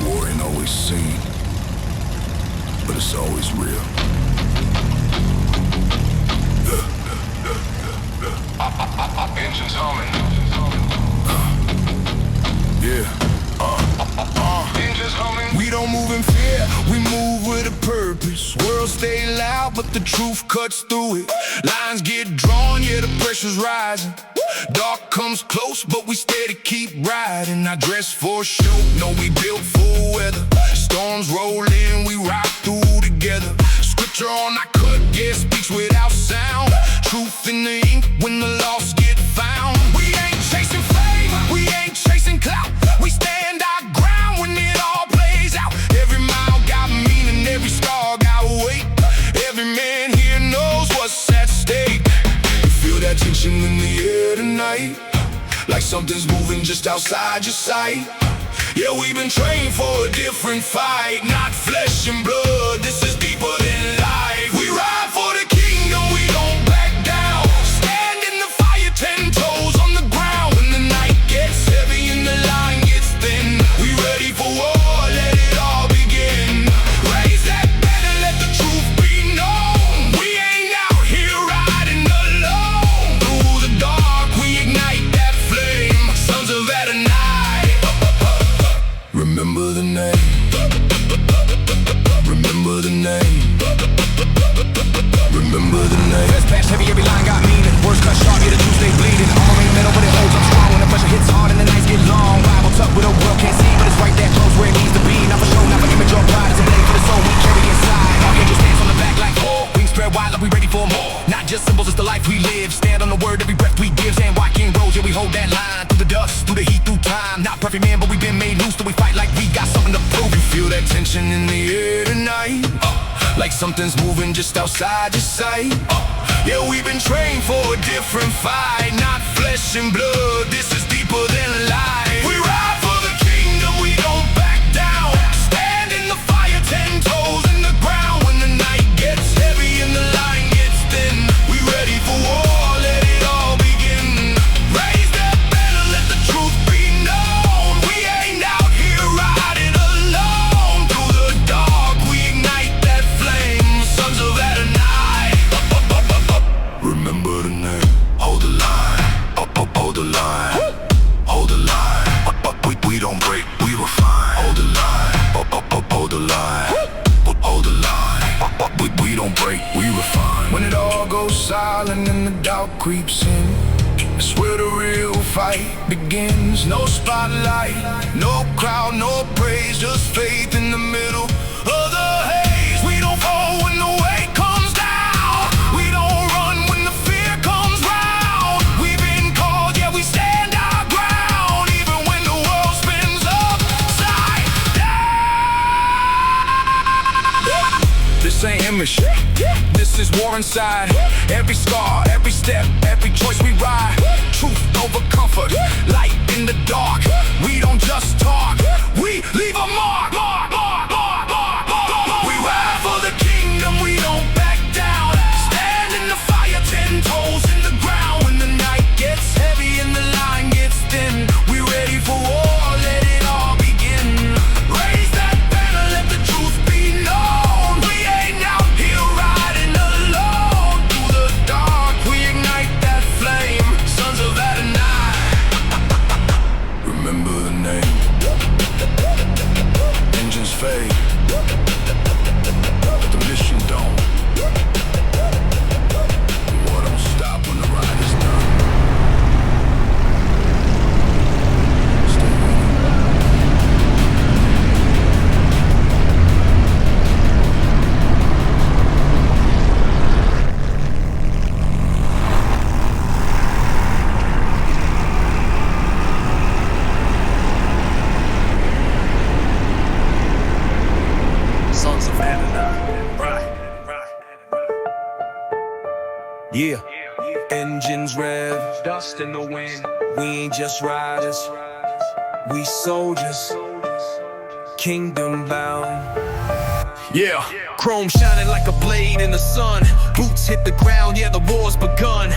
war ain't always seen, but it's always real. Engines humming. Engines humming. We don't move in fear, we move with a purpose. World stay loud, but the truth cuts through it. Lines get drawn, yeah, the pressure's rising. Dark comes close, but we steady keep riding. I dress for show, no, we built for weather. Storms roll in, we rock through together. Scripture on our cut, yeah, speaks without sound. Truth in the ink when the lost get found. We ain't chasing fame, we ain't chasing clout. We stand our ground when it all plays out. Every mile got meaning, every scar got weight. Every man here knows what's at stake. You feel that tension in the air tonight, like something's moving just outside your sight. Yeah, we've been trained for a different fight, not flesh and blood, this is deeper than life. We ride for the kingdom, we don't back down. Stand in the fire, 10 toes on the ground. When the night gets heavy and the line gets thin, we ready for war, let it all begin. Raise that banner, let the truth be known. We ain't out here riding alone. Through the dark, we ignite that flame. Sons of Adonai. Remember the name. Remember the name. Remember the name. Fast patch heavy, every line got meaning. Words cut sharp, yeah, the truth stay bleeding. Armor ain't metal, but it holds up strong. When the pressure hits hard and the nights get long. Bible tucked with a world can't see, but it's right there close where it needs to be. Not for show, not for image or pride. It's a blade for the soul we carry inside. Archangel stands on the back like four. Wings spread wide like we ready for more. Not just symbols, it's the life we live. Stand on the word, every breath we give. Stand walking roads, yeah, we hold that line. Through the dust, through the heat, through time. Not perfect man, but we've been made loose. So we fight like we got something to prove. You feel that tension in the air tonight, like something's moving just outside your sight. Yeah, we've been trained for a different fight, not flesh and blood, this is deeper than life. We ride for the kingdom, we don't back down. Stand in the fire, 10 toes in the ground. When the night gets heavy and the line gets thin, we ready for war, let it all begin. Raise that banner, let the truth be known. We ain't out here riding alone. Through the dark, we ignite that flame. Sons of Adonai. Remember the name. Hold the line. Hold the line. Hold the line. We don't break, we refine. Hold the line. Hold the line. Hold the line. We don't break, we refine. When it all goes silent and the doubt creeps in, that's where the real fight begins. No spotlight, no crowd, no praise, just faith in the middle of the haze. We don't fall when the weight comes down. We don't run when the fear comes round. We've been called, yeah, we stand our ground. Even when the world spins upside down. This ain't image, this is war inside. Every scar, every step, every choice we ride. Truth over comfort, light in the dark. We don't just talk, we leave a mark. We ride for the kingdom, we don't back down. Stand in the fire, 10 toes in the ground. When the night gets heavy and the line gets thin, we ready for war, let it all begin. Raise that banner, let the truth be known. We ain't out here riding alone. Through the dark, we ignite that flame. Sons of Adonai. Remember the name. Engines fade, but the mission don't. The war don't stop when the ride is done. Stay Sons of Adonai. Yeah, engines rev, dust in the wind. We ain't just riders, we soldiers, kingdom bound. Yeah, chrome shining like a blade in the sun. Boots hit the ground, yeah, the war's begun.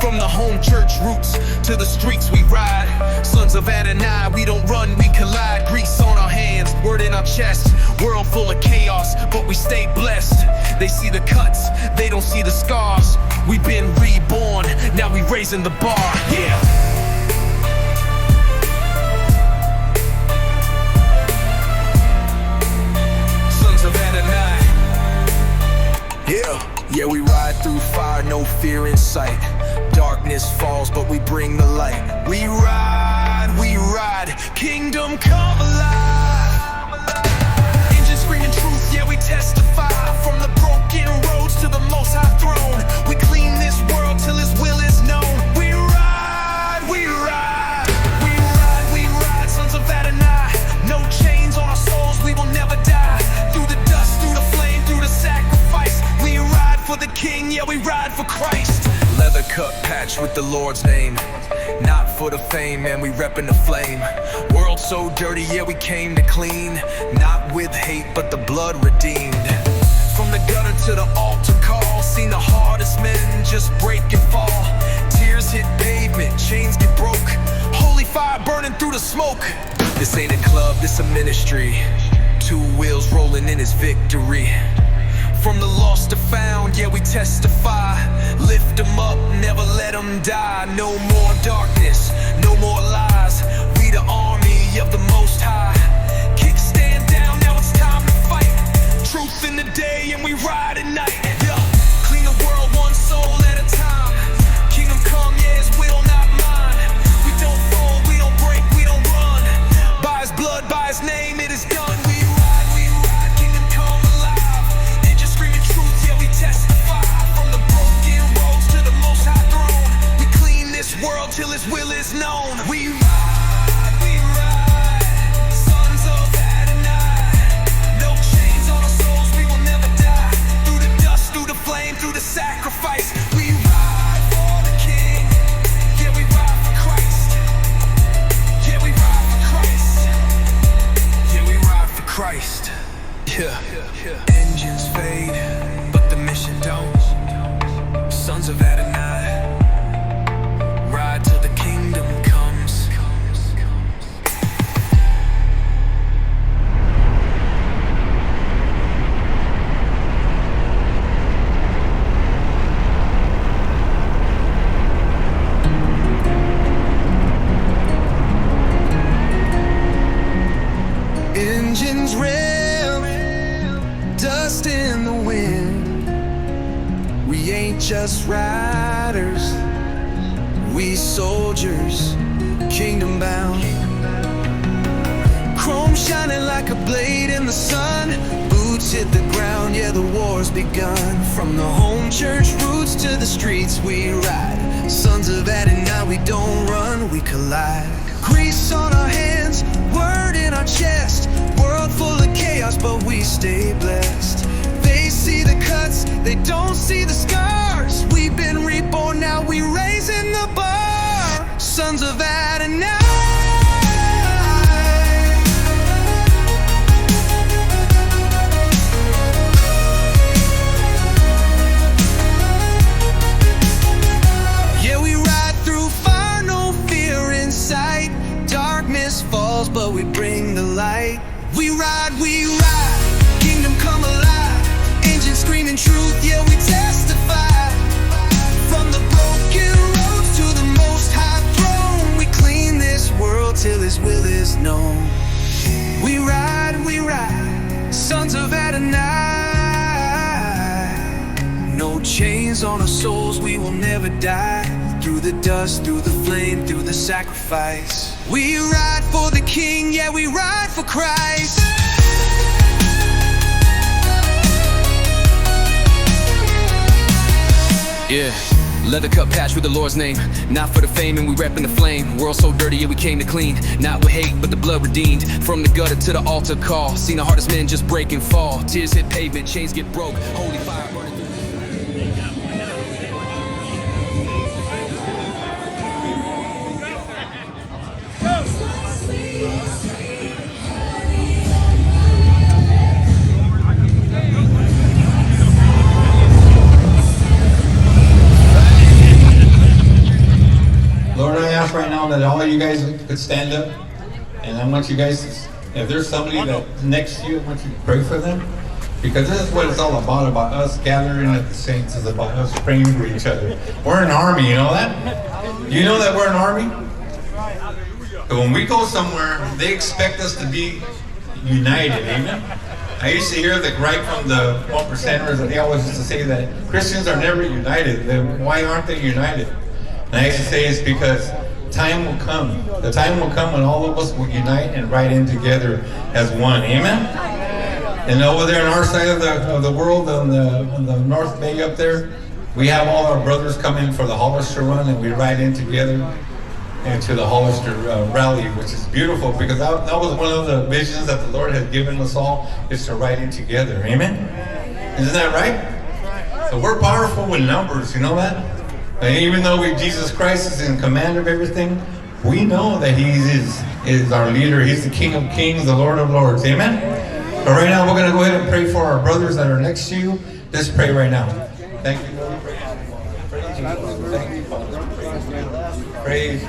From the home church roots to the streets we ride. Sons of Adonai, we don't run, we collide. Grease on our hands, word in our our chest. World full of chaos, but we stay blessed. They see the cuts, they don't see the scars. We've been reborn, now we raising the bar, yeah. Sons of Adonai. Yeah, we ride through fire, no fear in sight. Darkness falls, but we bring the light. We ride, kingdom come alive. Engines screaming truth, yeah, we testify. From the broken roads to the most high throne, we clean this world till his will is known. We ride, sons of Adonai. No chains on our souls, we will never die. Through the dust, through the flame, through the sacrifice, we ride for the king, yeah, we ride for Christ. Leather cut patch with the Lord's name. Not for the fame, man, we reppin' the flame. World so dirty, yeah, we came to clean. Not with hate, but the blood redeemed. From the gutter to the altar call, seen the hardest men just break and fall. Tears hit pavement, chains get broke. Holy fire burning through the smoke. This ain't a club, this a ministry. 2 wheels rolling in his victory. From the lost to found, yeah, we testify. Lift them up, never let them die. No more darkness, no more lies. We the army of the Most High. Kickstand down, now it's time to fight. Truth in the day, and we ride at night. Yeah. Clean the world one soul at a time. Kingdom come, yeah, his will, not mine. We don't fold, we don't break, we don't run. By his blood, by his name, it is done. We ride, kingdom come alive. Engines screaming truth, yeah, we testify. From the broken roads to the most high throne, we clean this world till his will is known. We ride, sons of Adonai. No chains on our souls, we will never die. Through the dust, through the flame, through the sacrifice, we ride for the king. Yeah, we ride for Christ. Yeah, we ride for Christ. Yeah, we ride for Christ. Yeah. Engines fade, but the mission don't. Sons of Adonai, ride till the kingdom comes. Engines rev, dust in the wind. We ain't just riders, we soldiers, kingdom bound. Chrome shining like a blade in the sun. Boots hit the ground, yeah, the war's begun. From the home church roots to the streets we ride. Sons of Adonai, we don't run, we collide. Grease on our hands, word in our chest. World full of chaos, but we stay blessed. They see the cuts, they don't see the scars. We've been reborn, now we raising the bar. Sons of Adonai. Yeah, we ride through fire, no fear in sight. Darkness falls, but we bring the light. We ride, kingdom come alive. Engines screaming truth, yeah, we testify. From the broken roads to the most high throne, we clean this world till his will is known. We ride, sons of Adonai. No chains on our souls, we will never die. Through the dust, through the flame, through the sacrifice, we ride for the king, yeah, we ride for Christ. Yeah, leather cut patch with the Lord's name. Not for the fame, and we reppin' the flame. World so dirty, yeah, we came to clean. Not with hate, but the blood redeemed. From the gutter to the altar call, seen the hardest men just break and fall. Tears hit pavement, chains get broke. Holy fire burning through. Lord, I ask right now that all of you guys could stand up, and I want you guys to If there's somebody that's next to you, I want you to pray for them. Because this is what it's all about us gathering at the saints. It's about us praying for each other. We're an army, you know that? You know that we're an army? But when we go somewhere, they expect us to be united, amen? I used to hear the gripe from the 1%ers, and they always used to say that Christians are never united. Then why aren't they united? And I used to say it's because time will come. The time will come when all of us will unite and ride in together as one, amen? And over there on our side of the world, on the North Bay up there, we have all our brothers come in for the Hollister run, and we ride in together into the Hollister rally, which is beautiful because that was one of the visions that the Lord has given us all, is to ride in together. Amen? Isn't that right? So we're powerful with numbers, you know that? And even though Jesus Christ is in command of everything, we know that He is our leader. He's the King of Kings, the Lord of Lords. Amen? But right now, we're going to go ahead and pray for our brothers that are next to you. Just pray right now. Thank you, Lord. Praise Jesus. Thank you, Father. Praise.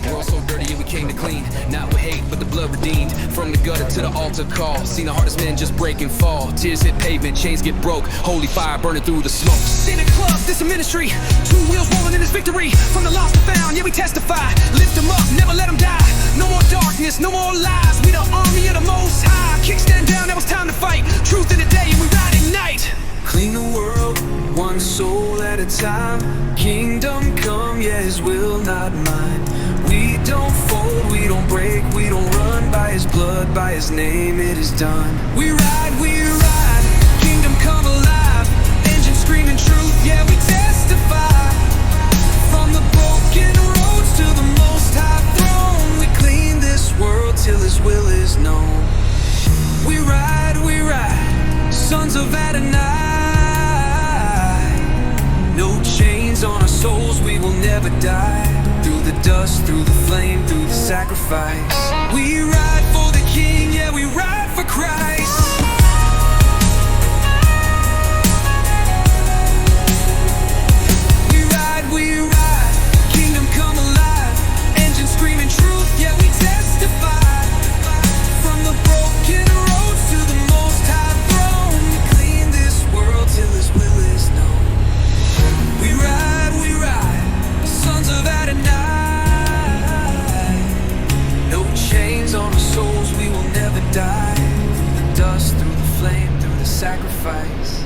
World so dirty, we came to clean. Not with hate, but the blood redeemed. From the gutter to the altar call. Seen the hardest men just break and fall. Tears hit pavement, chains get broke. Holy fire burning through the smoke. In a club, this a ministry. Two wheels rolling in this victory. From the lost to found, yeah, we testify. Lift them up, never let them die. No more darkness, no more lies. We the army of the Most High. Kickstand down, now it's time to fight. Truth in the day, and we ride at night. Clean the world, one soul at a time. Kingdom come, yeah, His will, not mine. We don't fold, we don't break, we don't run. By His blood, by His name, it is done. We ride, kingdom come alive. Engine screaming truth, yeah, we testify. From the broken roads to the Most High throne, we clean this world till His will is known. We ride, sons of Adonai. No chains on our souls, we will never die. Through the dust, through the flame, through the sacrifice. We ride for the King, yeah, we ride for Christ. We ride, kingdom come alive. Engine screaming truth, yeah, we testify. From the broken roads to the Most High throne, we clean this world till His will is known. We ride, sons of Adonai. No chains on our souls, we will never die. Through the dust, through the flame, through the sacrifice.